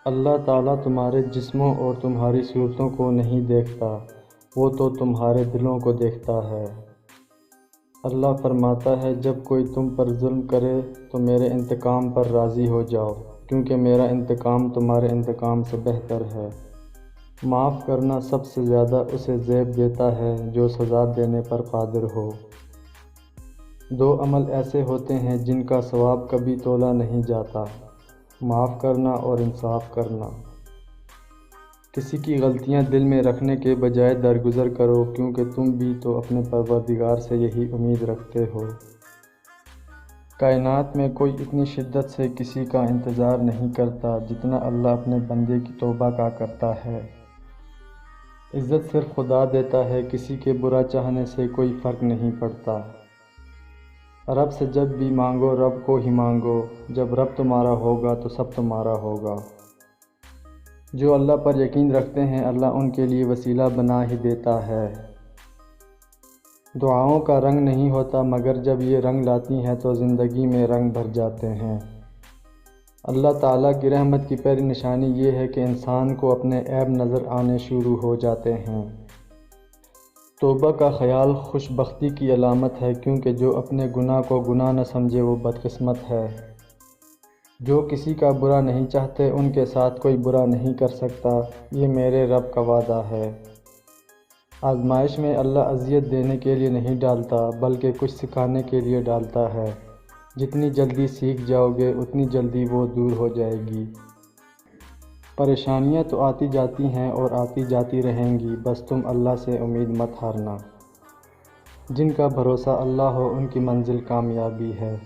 اللہ تعالیٰ تمہارے جسموں اور تمہاری صورتوں کو نہیں دیکھتا، وہ تو تمہارے دلوں کو دیکھتا ہے۔ اللہ فرماتا ہے جب کوئی تم پر ظلم کرے تو میرے انتقام پر راضی ہو جاؤ، کیونکہ میرا انتقام تمہارے انتقام سے بہتر ہے۔ معاف کرنا سب سے زیادہ اسے زیب دیتا ہے جو سزا دینے پر قادر ہو۔ دو عمل ایسے ہوتے ہیں جن کا ثواب کبھی تولا نہیں جاتا، معاف کرنا اور انصاف کرنا۔ کسی کی غلطیاں دل میں رکھنے کے بجائے درگزر کرو، کیونکہ تم بھی تو اپنے پروردگار سے یہی امید رکھتے ہو۔ کائنات میں کوئی اتنی شدت سے کسی کا انتظار نہیں کرتا جتنا اللہ اپنے بندے کی توبہ کا کرتا ہے۔ عزت صرف خدا دیتا ہے، کسی کے برا چاہنے سے کوئی فرق نہیں پڑتا۔ رب سے جب بھی مانگو رب کو ہی مانگو، جب رب تمہارا ہوگا تو سب تمہارا ہوگا۔ جو اللہ پر یقین رکھتے ہیں اللہ ان کے لیے وسیلہ بنا ہی دیتا ہے۔ دعاؤں کا رنگ نہیں ہوتا، مگر جب یہ رنگ لاتی ہیں تو زندگی میں رنگ بھر جاتے ہیں۔ اللہ تعالیٰ کی رحمت کی پہلی نشانی یہ ہے کہ انسان کو اپنے عیب نظر آنے شروع ہو جاتے ہیں۔ توبہ کا خیال خوش بختی کی علامت ہے، کیونکہ جو اپنے گناہ کو گناہ نہ سمجھے وہ بدقسمت ہے۔ جو کسی کا برا نہیں چاہتے ان کے ساتھ کوئی برا نہیں کر سکتا، یہ میرے رب کا وعدہ ہے۔ آزمائش میں اللہ اذیت دینے کے لیے نہیں ڈالتا بلکہ کچھ سکھانے کے لیے ڈالتا ہے۔ جتنی جلدی سیکھ جاؤ گے اتنی جلدی وہ دور ہو جائے گی۔ پریشانیاں تو آتی جاتی ہیں اور آتی جاتی رہیں گی، بس تم اللہ سے امید مت ہارنا۔ جن کا بھروسہ اللہ ہو ان کی منزل کامیابی ہے۔